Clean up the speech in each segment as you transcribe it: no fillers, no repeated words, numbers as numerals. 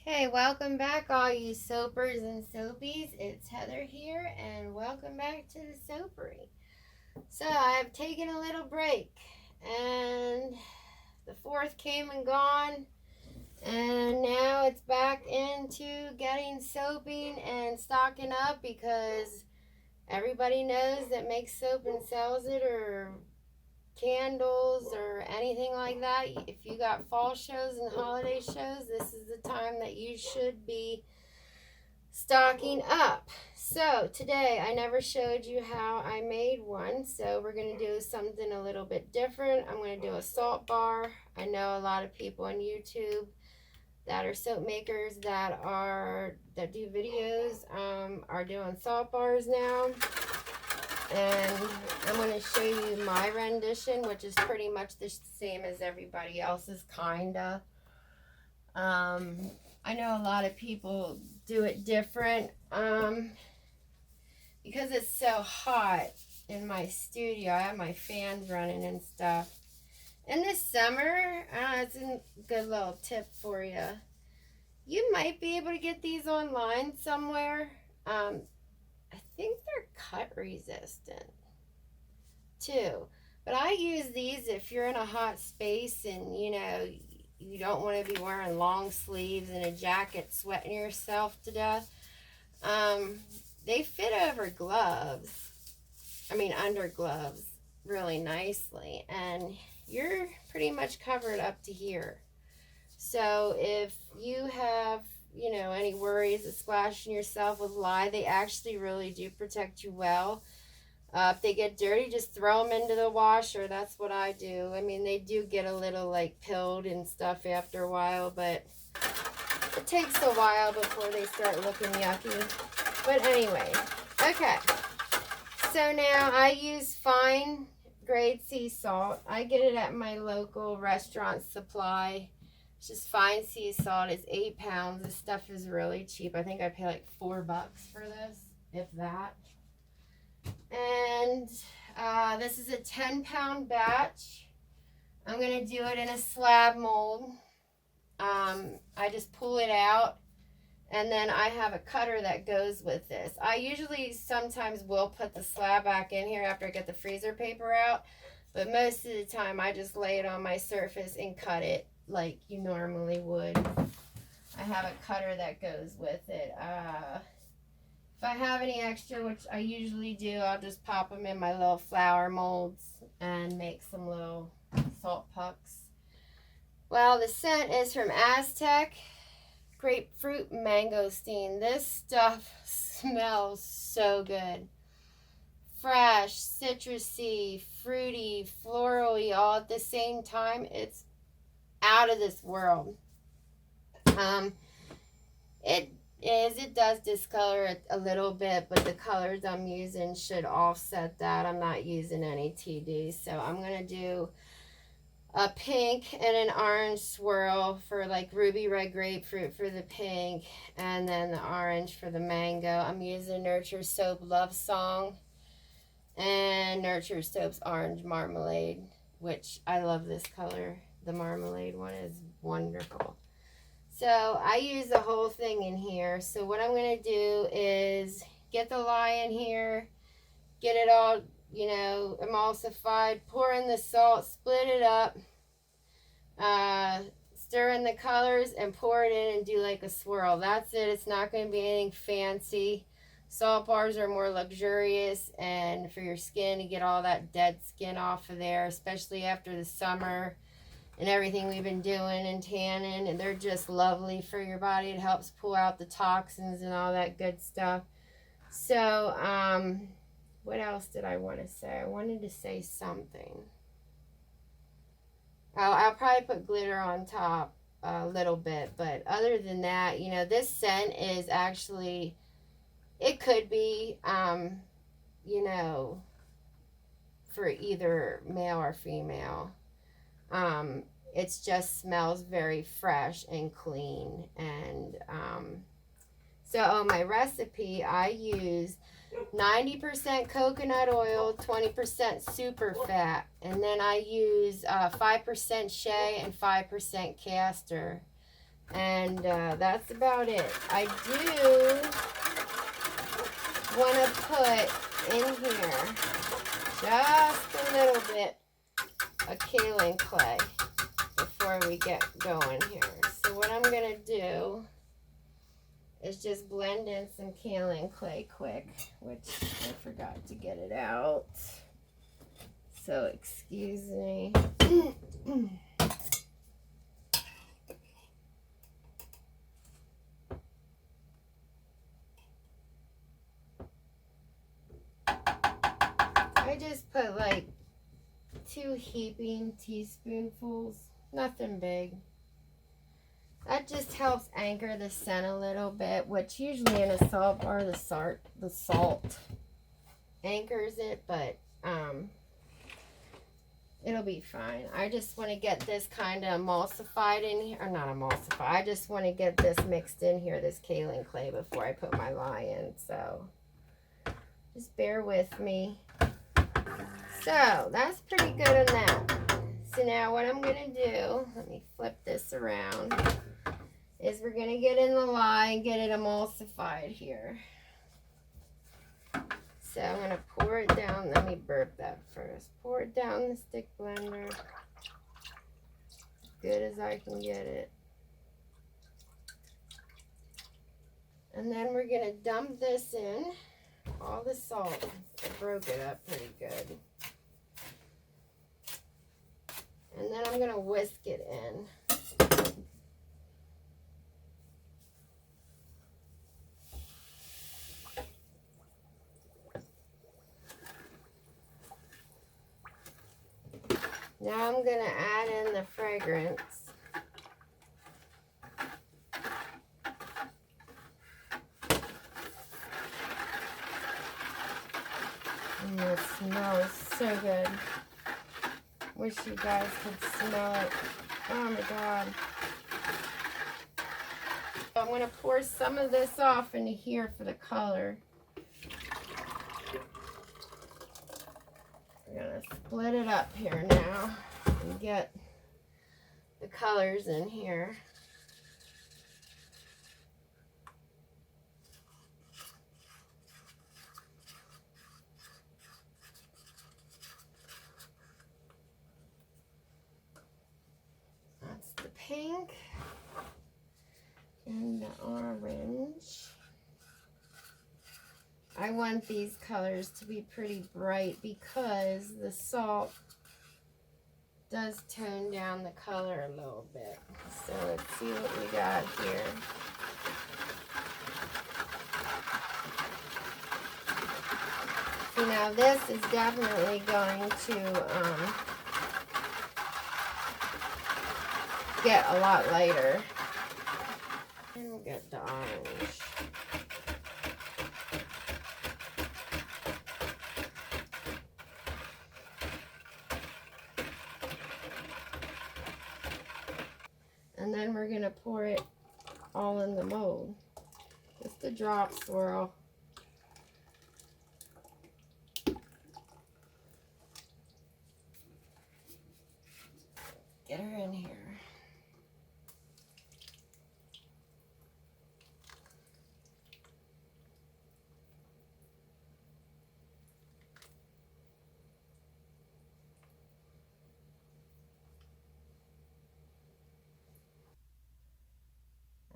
Okay, welcome back all you soapers and soapies. It's Heather here and welcome back to the Soapery. So I've taken a little break and the 4th came and gone and now it's back into getting soaping and stocking up because everybody knows that makes soap and sells it or candles or anything like that. If you got fall shows and holiday shows, this is the time that you should be stocking up. So today I never showed you how I made one, so we're going to do something a little bit different. I'm going to do a salt bar. I know a lot of people on YouTube that are soap makers that do videos are doing salt bars now, and I'm going to show you my rendition, which is pretty much the same as everybody else's, kinda. I know a lot of people do it different because it's so hot in my studio. I have my fans running and stuff. And this summer, it's a good little tip for you. You might be able to get these online somewhere. I think they're cut resistant too. But I use these if you're in a hot space and you don't want to be wearing long sleeves and a jacket sweating yourself to death. They fit over gloves, under gloves really nicely, and you're pretty much covered up to here. So if you have any worries of splashing yourself with lye, they actually really do protect you well. If they get dirty, just throw them into the washer. That's what I do. They do get a little pilled and stuff after a while, but it takes a while before they start looking yucky. But anyway, okay. So now I use fine grade sea salt. I get it at my local restaurant supply. It's just fine sea salt. It's 8 pounds. This stuff is really cheap. I think I pay like $4 for this, if that. And this is a 10-pound batch. I'm going to do it in a slab mold. I just pull it out, and then I have a cutter that goes with this. I usually sometimes will put the slab back in here after I get the freezer paper out, but most of the time I just lay it on my surface and cut it like you normally would. I have a cutter that goes with it. If I have any extra, which I usually do, I'll just pop them in my little flower molds and make some little salt pucks. Well, the scent is from AZTEC, Grapefruit Mangosteen. This stuff smells so good. Fresh, citrusy, fruity, florally, all at the same time. It's out of this world. It does discolor it a little bit, but the colors I'm using should offset that. I'm not using any TD, so I'm going to do a pink and an orange swirl for ruby red grapefruit for the pink, and then the orange for the mango. I'm using Nurture Soap Love Song and Nurture Soap's Orange Marmalade, which I love this color. The marmalade one is wonderful. So I use the whole thing in here. So what I'm going to do is get the lye in here, get it all, emulsified, pour in the salt, split it up, stir in the colors, and pour it in and do like a swirl. That's it. It's not going to be anything fancy. Salt bars are more luxurious and for your skin to get all that dead skin off of there, especially after the summer and everything we've been doing and tanning, and they're just lovely for your body. It helps pull out the toxins and all that good stuff. So what else did I want to say? I wanted to say something. I'll probably put glitter on top a little bit, but other than that, this scent is actually, it could be for either male or female. It just smells very fresh and clean. And so on my recipe, I use 90% coconut oil, 20% super fat, and then I use 5% shea and 5% castor. And that's about it. I do want to put in here just a little bit of kaolin clay before we get going here. So what I'm going to do is just blend in some kaolin clay quick, which I forgot to get it out. So excuse me. I just put like 2 heaping teaspoonfuls, nothing big. That just helps anchor the scent a little bit, which usually in a salt bar, the salt anchors it, but it'll be fine. I just want to get this kind of emulsified in here, or not emulsified. I just want to get this mixed in here, this kaolin clay, before I put my lye in. So just bear with me. So that's pretty good on that. So now what I'm going to do, let me flip this around, is we're going to get in the lye and get it emulsified here. So I'm going to pour it down. Let me burp that first. Pour it down the stick blender. Good as I can get it. And then we're going to dump this in. All the salt. I broke it up pretty good. And then I'm going to whisk it in. Now I'm going to add in the fragrance. And it smells so good. Wish you guys could smell it. Oh my God. I'm going to pour some of this off into here for the color. We're going to split it up here now and get the colors in here. That's the pink and the orange. I want these colors to be pretty bright because the salt does tone down the color a little bit. So let's see what we got here. So now this is definitely going to get a lot lighter. And we'll get the orange. And then we're going to pour it all in the mold. Just a drop swirl. Get her in here.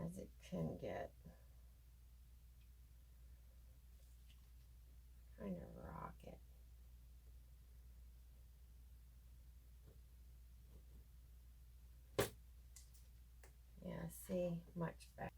As it can get. Kind of rock it. Yeah, see, much better.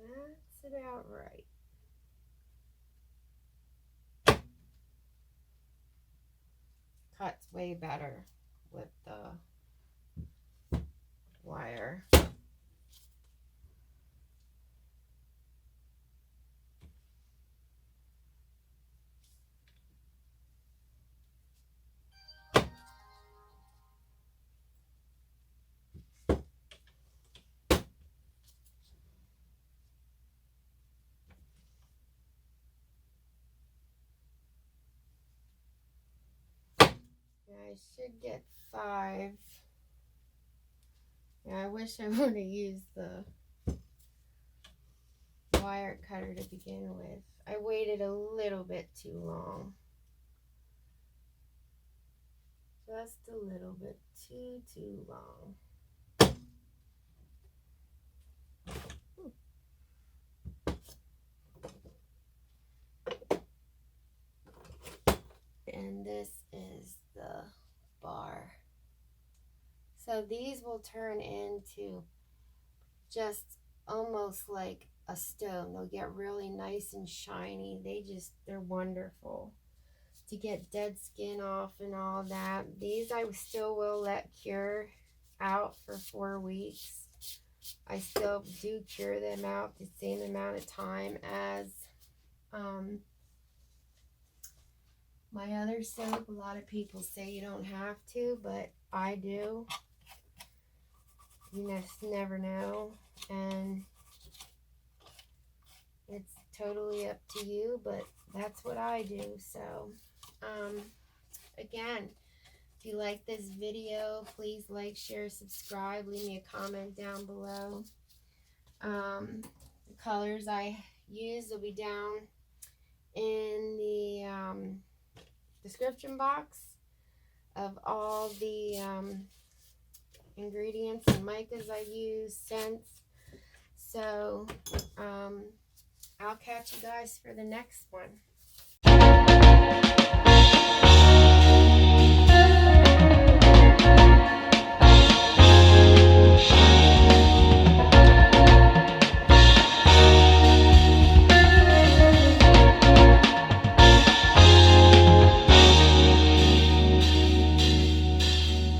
That's it out right. Cuts way better with the wire. I should get 5. Yeah, I wish I would have used the wire cutter to begin with. I waited a little bit too long. Just a little bit too long. And this is the bar. So these will turn into just almost like a stone. They'll get really nice and shiny. They're wonderful to get dead skin off and all that. These I still will let cure out for 4 weeks. I still do cure them out the same amount of time as my other soap. A lot of people say you don't have to, but I do. You just never know, and it's totally up to you, but that's what I do. So again, if you like this video, please like, share, subscribe, leave me a comment down below. The colors I use will be down in the description box of all the ingredients and micas I use, scents. So I'll catch you guys for the next one.